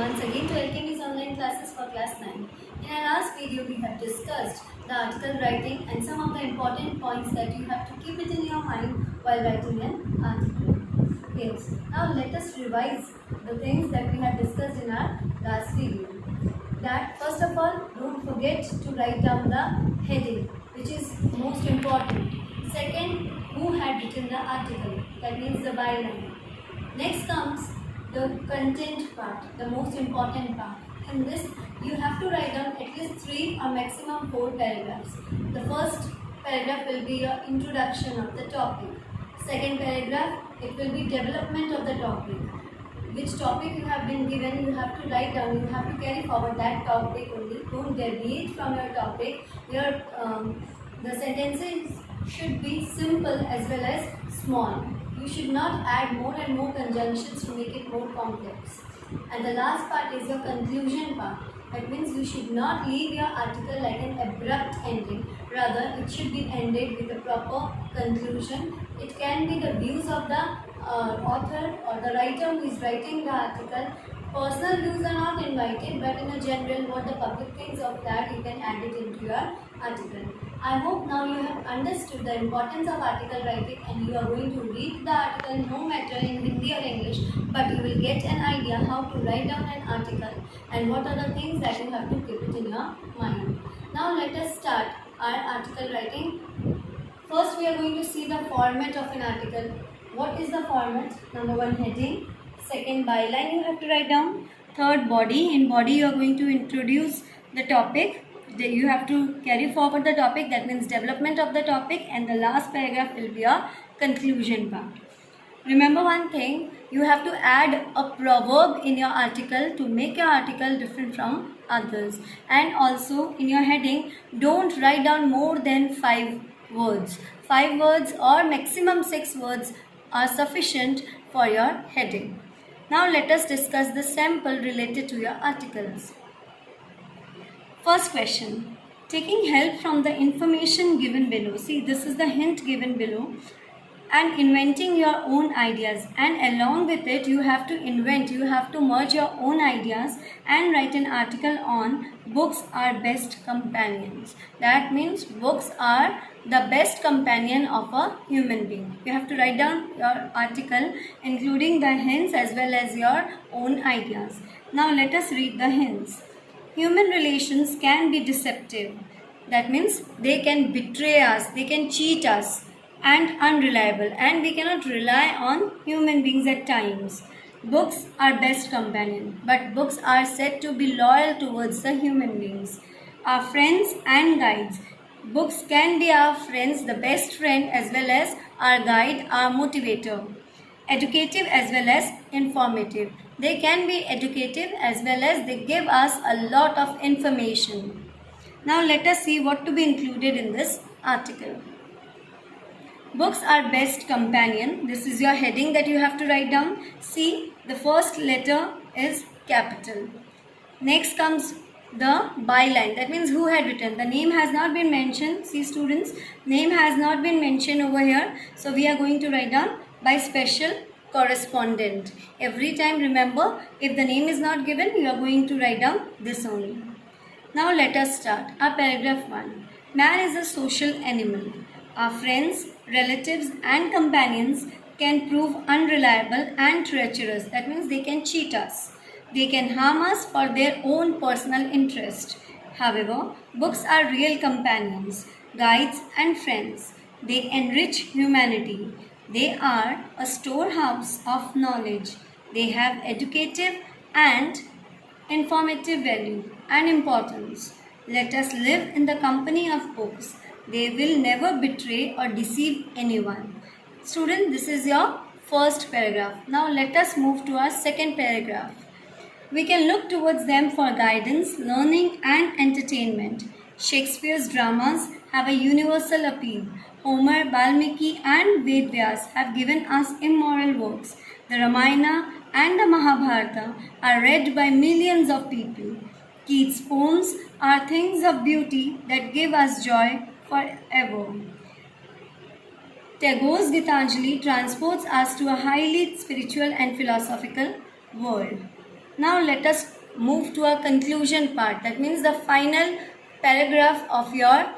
once again to LKM's online classes for class 9. In our last video, we have discussed the article writing and some of the important points that you have to keep it in your mind while writing an article. Yes, now let us revise the things that we have discussed in our last video. That first of all, don't forget to write down the heading, which is most important. Second, who had written the article, that means the byline. Next comes the content part, the most important part. In this, you have to write down at least 3 or maximum 4 paragraphs. The first paragraph will be your introduction of the topic. Second paragraph, it will be development of the topic. Which topic you have been given, you have to write down, you have to carry forward that topic only. Don't deviate from your topic. The sentences should be simple as well as small. You should not add more and more conjunctions to make it more complex. And the last part is your conclusion part. That means you should not leave your article like an abrupt ending. Rather, it should be ended with a proper conclusion. It can be the views of the author or the writer who is writing the article. Personal views are not invited, but in a general, what the public thinks of that, you can add it into your article. I hope now you have understood the importance of article writing and you are going to read the article no matter in Hindi or English, but you will get an idea how to write down an article and what are the things that you have to keep it in your mind. Now let us start our article writing. First we are going to see the format of an article. What is the format? Number 1, heading. Second, byline you have to write down. Third, body. In body you are going to introduce the topic. You have to carry forward the topic, that means development of the topic, and the last paragraph will be a conclusion part. Remember one thing, you have to add a proverb in your article to make your article different from others. And also in your heading, don't write down more than 5 words. 5 words or maximum 6 words are sufficient for your heading. Now let us discuss the sample related to your articles. First question, taking help from the information given below. See, this is the hint given below. And inventing your own ideas, and along with it you have to invent, you have to merge your own ideas and write an article on books are best companions. That means books are the best companion of a human being. You have to write down your article including the hints as well as your own ideas. Now let us read the hints. Human relations can be deceptive. That means they can betray us, they can cheat us, and unreliable, and we cannot rely on human beings at times. Books are best companion, but books are said to be loyal towards the human beings. Our friends and guides. Books can be our friends, the best friend, as well as our guide, our motivator. Educative as well as informative. They can be educative as well as they give us a lot of information. Now let us see what to be included in this article. Books are best companion. This is your heading that you have to write down. See, the first letter is capital. Next comes the byline. That means who had written. The name has not been mentioned. See students, name has not been mentioned over here. So we are going to write down by special correspondent. Every time remember, if the name is not given, you are going to write down this only. Now let us start. Our paragraph 1. Man is a social animal. Our friends, relatives and companions can prove unreliable and treacherous. That means they can cheat us. They can harm us for their own personal interest. However, books are real companions, guides and friends. They enrich humanity. They are a storehouse of knowledge. They have educative and informative value and importance. Let us live in the company of books. They will never betray or deceive anyone. Student, this is your first paragraph. Now let us move to our second paragraph. We can look towards them for guidance, learning and entertainment. Shakespeare's dramas have a universal appeal. Homer, Valmiki and Vedvyas have given us immoral works. The Ramayana and the Mahabharata are read by millions of people. Keats' poems are things of beauty that give us joy forever. Tagore's Gitanjali transports us to a highly spiritual and philosophical world. Now let us move to a conclusion part. That means the final paragraph of your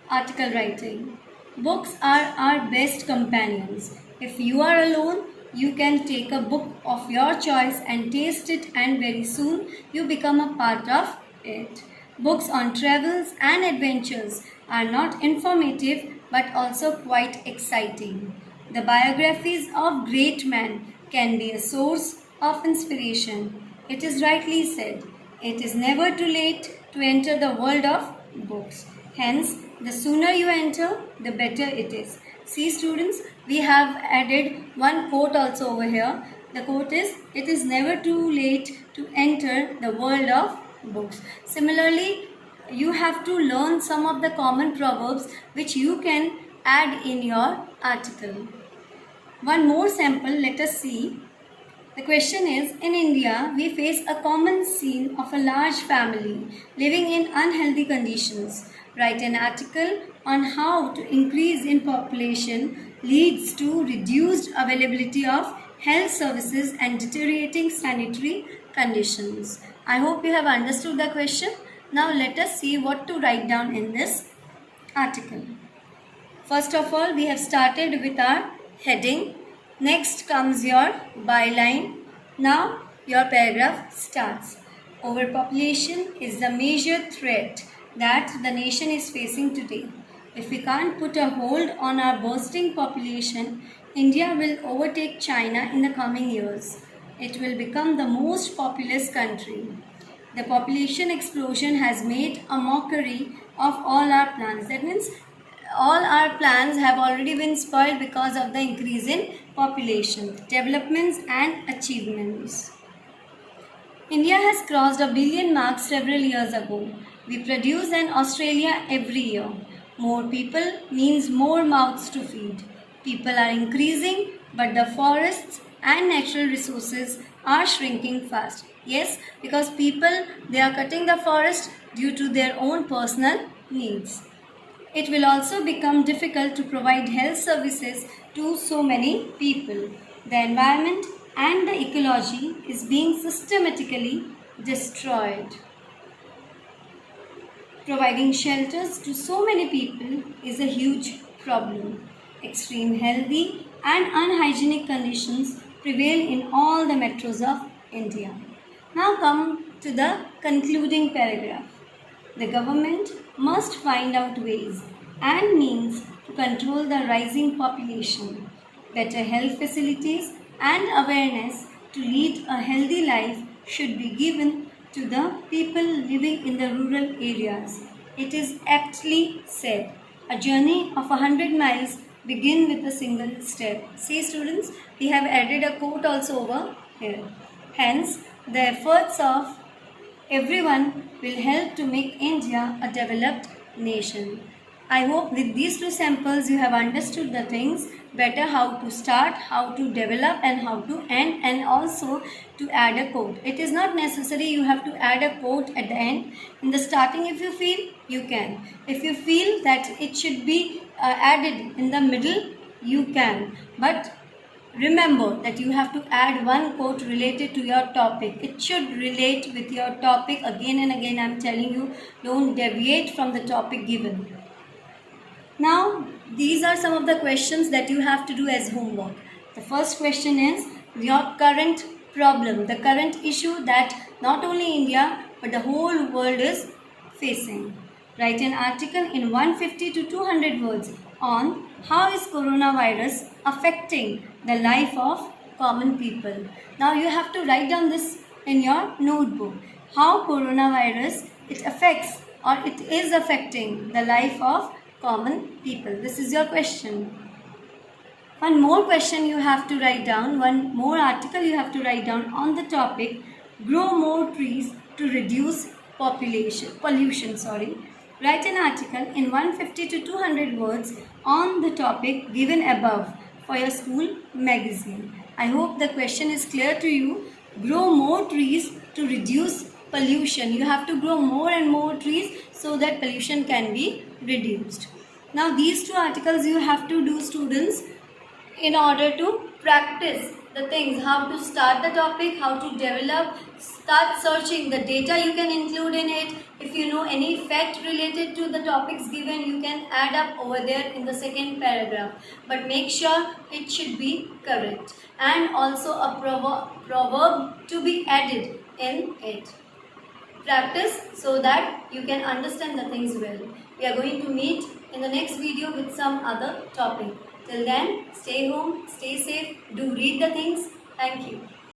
article writing. Books are our best companions. If you are alone, you can take a book of your choice and taste it, and very soon you become a part of it. Books on travels and adventures are not informative but also quite exciting. The biographies of great men can be a source of inspiration. It is rightly said, it is never too late to enter the world of books. Hence, the sooner you enter, the better it is. See students, we have added one quote also over here. The quote is, it is never too late to enter the world of books. Similarly, you have to learn some of the common proverbs which you can add in your article. One more sample, let us see. The question is, in India, we face a common scene of a large family living in unhealthy conditions. Write an article on how to increase in population leads to reduced availability of health services and deteriorating sanitary conditions. I hope you have understood the question. Now let us see what to write down in this article. First of all, we have started with our heading. Next comes your byline. Now your paragraph starts. Overpopulation is the major threat that the nation is facing today. If we can't put a hold on our bursting population, India will overtake China in the coming years. It will become the most populous country. The population explosion has made a mockery of all our plans. That means all our plans have already been spoiled because of the increase in population, developments and achievements. India has crossed a billion mark several years ago. We produce an Australia every year. More people means more mouths to feed. People are increasing, but the forests and natural resources are shrinking fast. Yes, because people, they are cutting the forest due to their own personal needs. It will also become difficult to provide health services to so many people. The environment and the ecology is being systematically destroyed. Providing shelters to so many people is a huge problem. Extreme healthy and unhygienic conditions prevail in all the metros of India. Now come to the concluding paragraph. The government must find out ways and means to control the rising population. Better health facilities and awareness to lead a healthy life should be given to the people living in the rural areas. It is aptly said, a journey of 100 miles begin with a single step. See students, we have added a quote also over here. Hence, the efforts of everyone will help to make India a developed nation. I hope with these two samples you have understood the things better, how to start, how to develop and how to end, and also to add a quote. It is not necessary you have to add a quote at the end. In the starting if you feel, you can. If you feel that it should be added in the middle, you can. But remember that you have to add one quote related to your topic. It should relate with your topic. Again and again I am telling you, don't deviate from the topic given. Now, these are some of the questions that you have to do as homework. The first question is your current problem, the current issue that not only India but the whole world is facing. Write an article in 150 to 200 words on how is coronavirus affecting the life of common people. Now you have to write down this in your notebook. How coronavirus it affects or it is affecting the life of common people. This is your question. One more question you have to write down, one more article you have to write down on the topic, grow more trees to reduce pollution. Write an article in 150 to 200 words on the topic given above for your school magazine. I hope the question is clear to you. Grow more trees to reduce pollution. You have to grow more and more trees so that pollution can be reduced. Now these two articles you have to do, students, in order to practice the things, how to start the topic, how to develop, start searching the data you can include in it. If you know any fact related to the topics given, you can add up over there in the second paragraph. But make sure it should be correct. And also a proverb to be added in it. Practice so that you can understand the things well. We are going to meet in the next video with some other topic. Till then, stay home, stay safe, do read the things. Thank you.